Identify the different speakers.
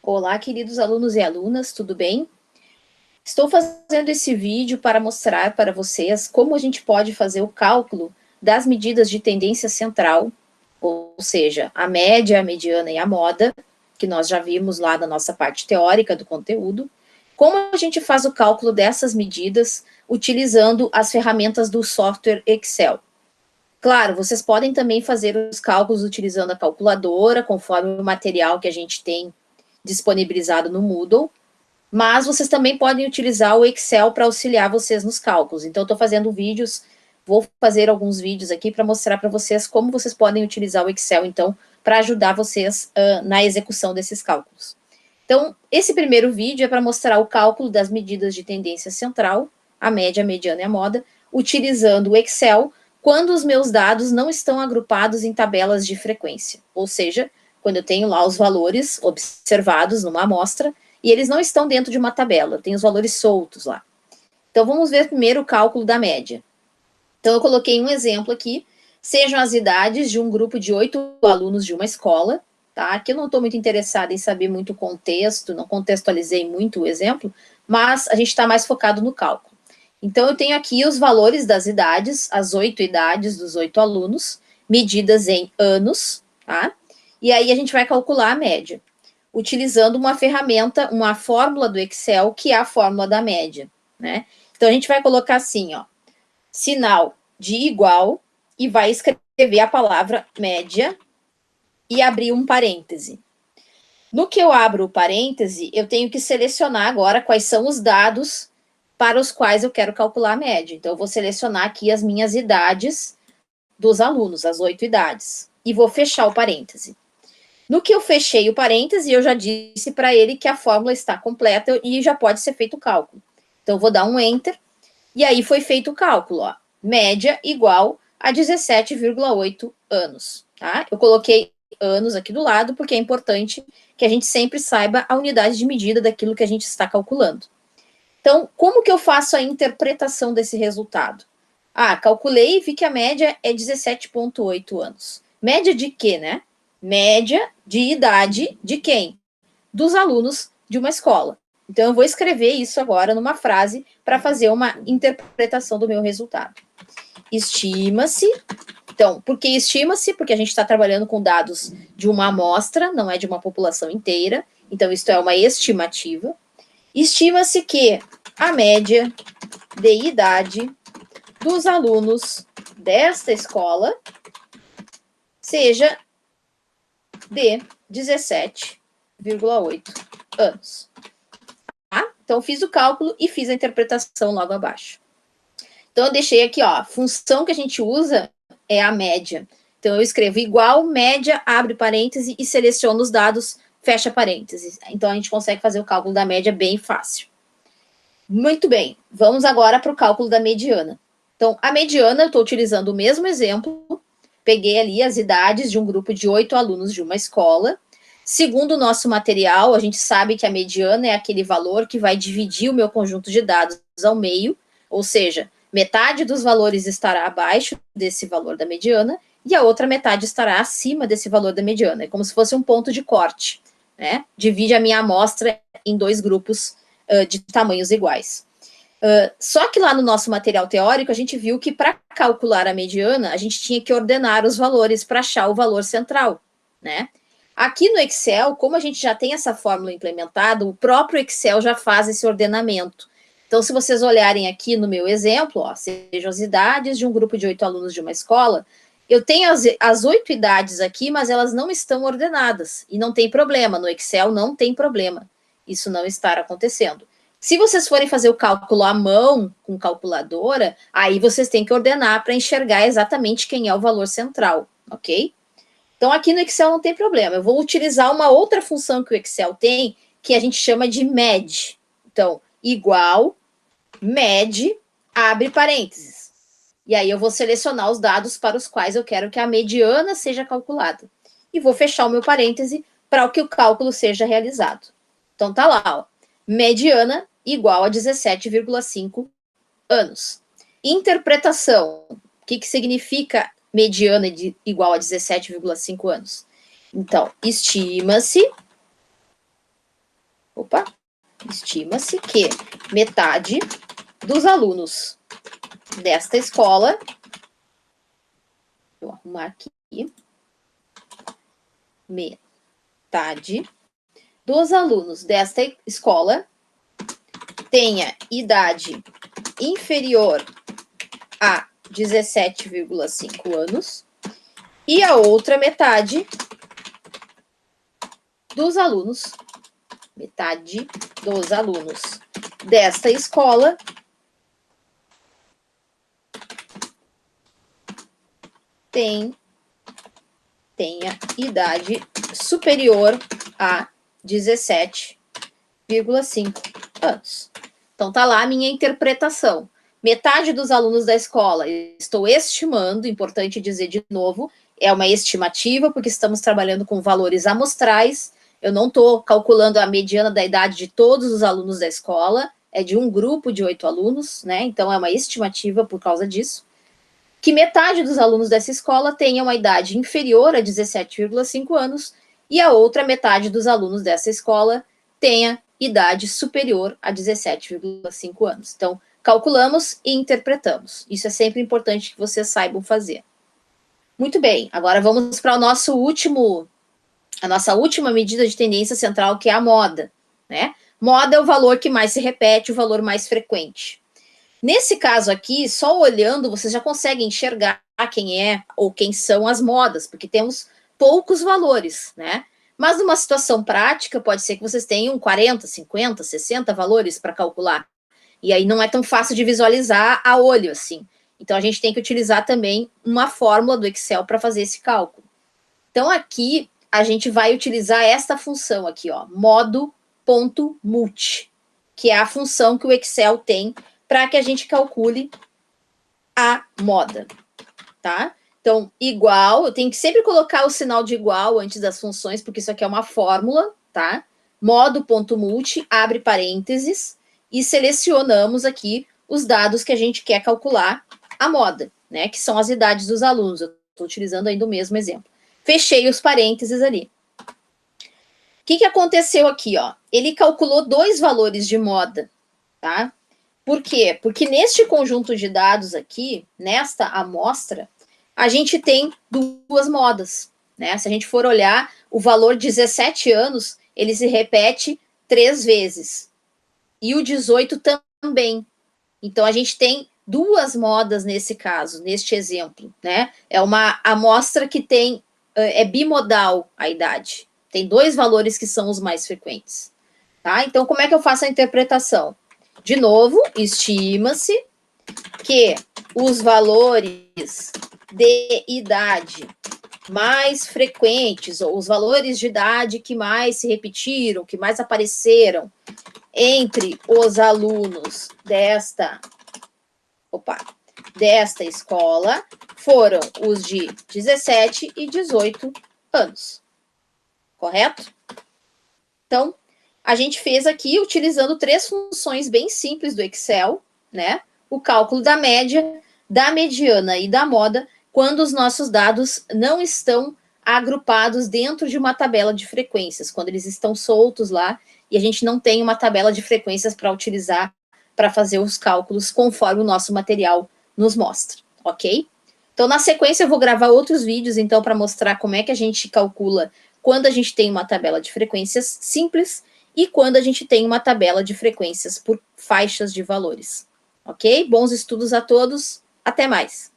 Speaker 1: Olá, queridos alunos e alunas, tudo bem? Estou fazendo esse vídeo para mostrar para vocês como a gente pode fazer o cálculo das medidas de tendência central, ou seja, a média, a mediana e a moda, que nós já vimos lá na nossa parte teórica do conteúdo. Como a gente faz o cálculo dessas medidas utilizando as ferramentas do software Excel. Claro, vocês podem também fazer os cálculos utilizando a calculadora, conforme o material que a gente tem disponibilizado no Moodle, mas vocês também podem utilizar o Excel para auxiliar vocês nos cálculos. Então, eu estou fazendo vídeos, vou fazer alguns vídeos aqui para mostrar para vocês como vocês podem utilizar o Excel, então, para ajudar vocês na execução desses cálculos. Então, esse primeiro vídeo é para mostrar o cálculo das medidas de tendência central, a média, a mediana e a moda, utilizando o Excel, quando os meus dados não estão agrupados em tabelas de frequência, ou seja, quando eu tenho lá os valores observados numa amostra, e eles não estão dentro de uma tabela, tem os valores soltos lá. Então, vamos ver primeiro o cálculo da média. Então, eu coloquei um exemplo aqui, sejam as idades de um grupo de 8 alunos de uma escola, tá? Aqui eu não estou muito interessada em saber muito o contexto, não contextualizei muito o exemplo, mas a gente está mais focado no cálculo. Então, eu tenho aqui os valores das idades, as 8 idades dos 8 alunos, medidas em anos, tá? E aí a gente vai calcular a média, utilizando uma ferramenta, uma fórmula do Excel, que é a fórmula da média, né? Então, a gente vai colocar assim, ó, sinal de igual, e vai escrever a palavra média, e abrir um parêntese. No que eu abro o parêntese, eu tenho que selecionar agora quais são os dados para os quais eu quero calcular a média. Então, eu vou selecionar aqui as minhas idades dos alunos, as 8 idades, e vou fechar o parêntese. No que eu fechei o parêntese, eu já disse para ele que a fórmula está completa e já pode ser feito o cálculo. Então, eu vou dar um Enter, e aí foi feito o cálculo, ó. Média igual a 17,8 anos, tá? Eu coloquei anos aqui do lado, porque é importante que a gente sempre saiba a unidade de medida daquilo que a gente está calculando. Então, como que eu faço a interpretação desse resultado? Ah, calculei e vi que a média é 17,8 anos. Média de quê, né? Média de idade de quem? Dos alunos de uma escola. Então, eu vou escrever isso agora numa frase para fazer uma interpretação do meu resultado. Estima-se. Então, por que estima-se? Porque a gente está trabalhando com dados de uma amostra, não é de uma população inteira. Então, isto é uma estimativa. Estima-se que a média de idade dos alunos desta escola seja de 17,8 anos. Tá? Então, fiz o cálculo e fiz a interpretação logo abaixo. Então, eu deixei aqui, ó, a função que a gente usa é a média. Então, eu escrevo igual, média, abre parêntese e seleciono os dados, fecha parênteses. Então, a gente consegue fazer o cálculo da média bem fácil. Muito bem, vamos agora para o cálculo da mediana. Então, a mediana, eu estou utilizando o mesmo exemplo, peguei ali as idades de um grupo de 8 alunos de uma escola. Segundo o nosso material, a gente sabe que a mediana é aquele valor que vai dividir o meu conjunto de dados ao meio, ou seja, metade dos valores estará abaixo desse valor da mediana e a outra metade estará acima desse valor da mediana. É como se fosse um ponto de corte, né? Divide a minha amostra em dois grupos de tamanhos iguais. Só que lá no nosso material teórico, a gente viu que para calcular a mediana, a gente tinha que ordenar os valores para achar o valor central, né? Aqui no Excel, como a gente já tem essa fórmula implementada, o próprio Excel já faz esse ordenamento. Então, se vocês olharem aqui no meu exemplo, ó, sejam as idades de um grupo de 8 alunos de uma escola, eu tenho as 8 idades aqui, mas elas não estão ordenadas. E não tem problema, no Excel não tem problema isso não estar acontecendo. Se vocês forem fazer o cálculo à mão, com calculadora, aí vocês têm que ordenar para enxergar exatamente quem é o valor central, ok? Então, aqui no Excel não tem problema. Eu vou utilizar uma outra função que o Excel tem, que a gente chama de MED. Então, igual, MED, abre parênteses. E aí eu vou selecionar os dados para os quais eu quero que a mediana seja calculada. E vou fechar o meu parêntese para que o cálculo seja realizado. Então, tá lá, ó. Mediana igual a 17,5 anos. Interpretação. O que significa mediana igual a 17,5 anos? Então, estima-se estima-se que metade dos alunos desta escola, vou arrumar aqui, metade dos alunos desta escola tenha idade inferior a 17,5 anos e a outra metade dos alunos, desta escola tenha idade superior a 17,5 anos. Então, tá lá a minha interpretação. Metade dos alunos da escola, estou estimando, importante dizer de novo, é uma estimativa, porque estamos trabalhando com valores amostrais, eu não estou calculando a mediana da idade de todos os alunos da escola, é de um grupo de 8 alunos, né? Então, é uma estimativa por causa disso. Que metade dos alunos dessa escola tenha uma idade inferior a 17,5 anos e a outra metade dos alunos dessa escola tenha idade superior a 17,5 anos. Então, calculamos e interpretamos. Isso é sempre importante que vocês saibam fazer. Muito bem, agora vamos para a nossa última medida de tendência central, que é a moda, né? Moda é o valor que mais se repete, o valor mais frequente. Nesse caso aqui, só olhando, vocês já conseguem enxergar quem é ou quem são as modas, porque temos poucos valores, né? Mas numa situação prática, pode ser que vocês tenham 40, 50, 60 valores para calcular. E aí não é tão fácil de visualizar a olho, assim. Então, a gente tem que utilizar também uma fórmula do Excel para fazer esse cálculo. Então, aqui, a gente vai utilizar esta função aqui, ó, modo.multi, que é a função que o Excel tem para que a gente calcule a moda, tá? Então, igual, eu tenho que sempre colocar o sinal de igual antes das funções, porque isso aqui é uma fórmula, tá? Modo.multi, abre parênteses, e selecionamos aqui os dados que a gente quer calcular a moda, né? Que são as idades dos alunos. Eu estou utilizando ainda o mesmo exemplo. Fechei os parênteses ali. O que aconteceu aqui, ó? Ele calculou 2 valores de moda, tá? Por quê? Porque neste conjunto de dados aqui, nesta amostra, a gente tem 2 modas, né? Se a gente for olhar, o valor 17 anos, ele se repete 3 vezes. E o 18 também. Então, a gente tem 2 modas nesse caso, neste exemplo, né? É uma amostra que tem, é bimodal a idade. Tem 2 valores que são os mais frequentes, tá? Então, como é que eu faço a interpretação? De novo, estima-se que os valores de idade mais frequentes, ou os valores de idade que mais se repetiram, que mais apareceram entre os alunos desta escola, foram os de 17 e 18 anos. Correto? Então, a gente fez aqui, utilizando 3 funções bem simples do Excel, né? O cálculo da média, da mediana e da moda, quando os nossos dados não estão agrupados dentro de uma tabela de frequências, quando eles estão soltos lá e a gente não tem uma tabela de frequências para utilizar para fazer os cálculos conforme o nosso material nos mostra, ok? Então, na sequência, eu vou gravar outros vídeos, então, para mostrar como é que a gente calcula quando a gente tem uma tabela de frequências simples e quando a gente tem uma tabela de frequências por faixas de valores. Ok? Bons estudos a todos. Até mais.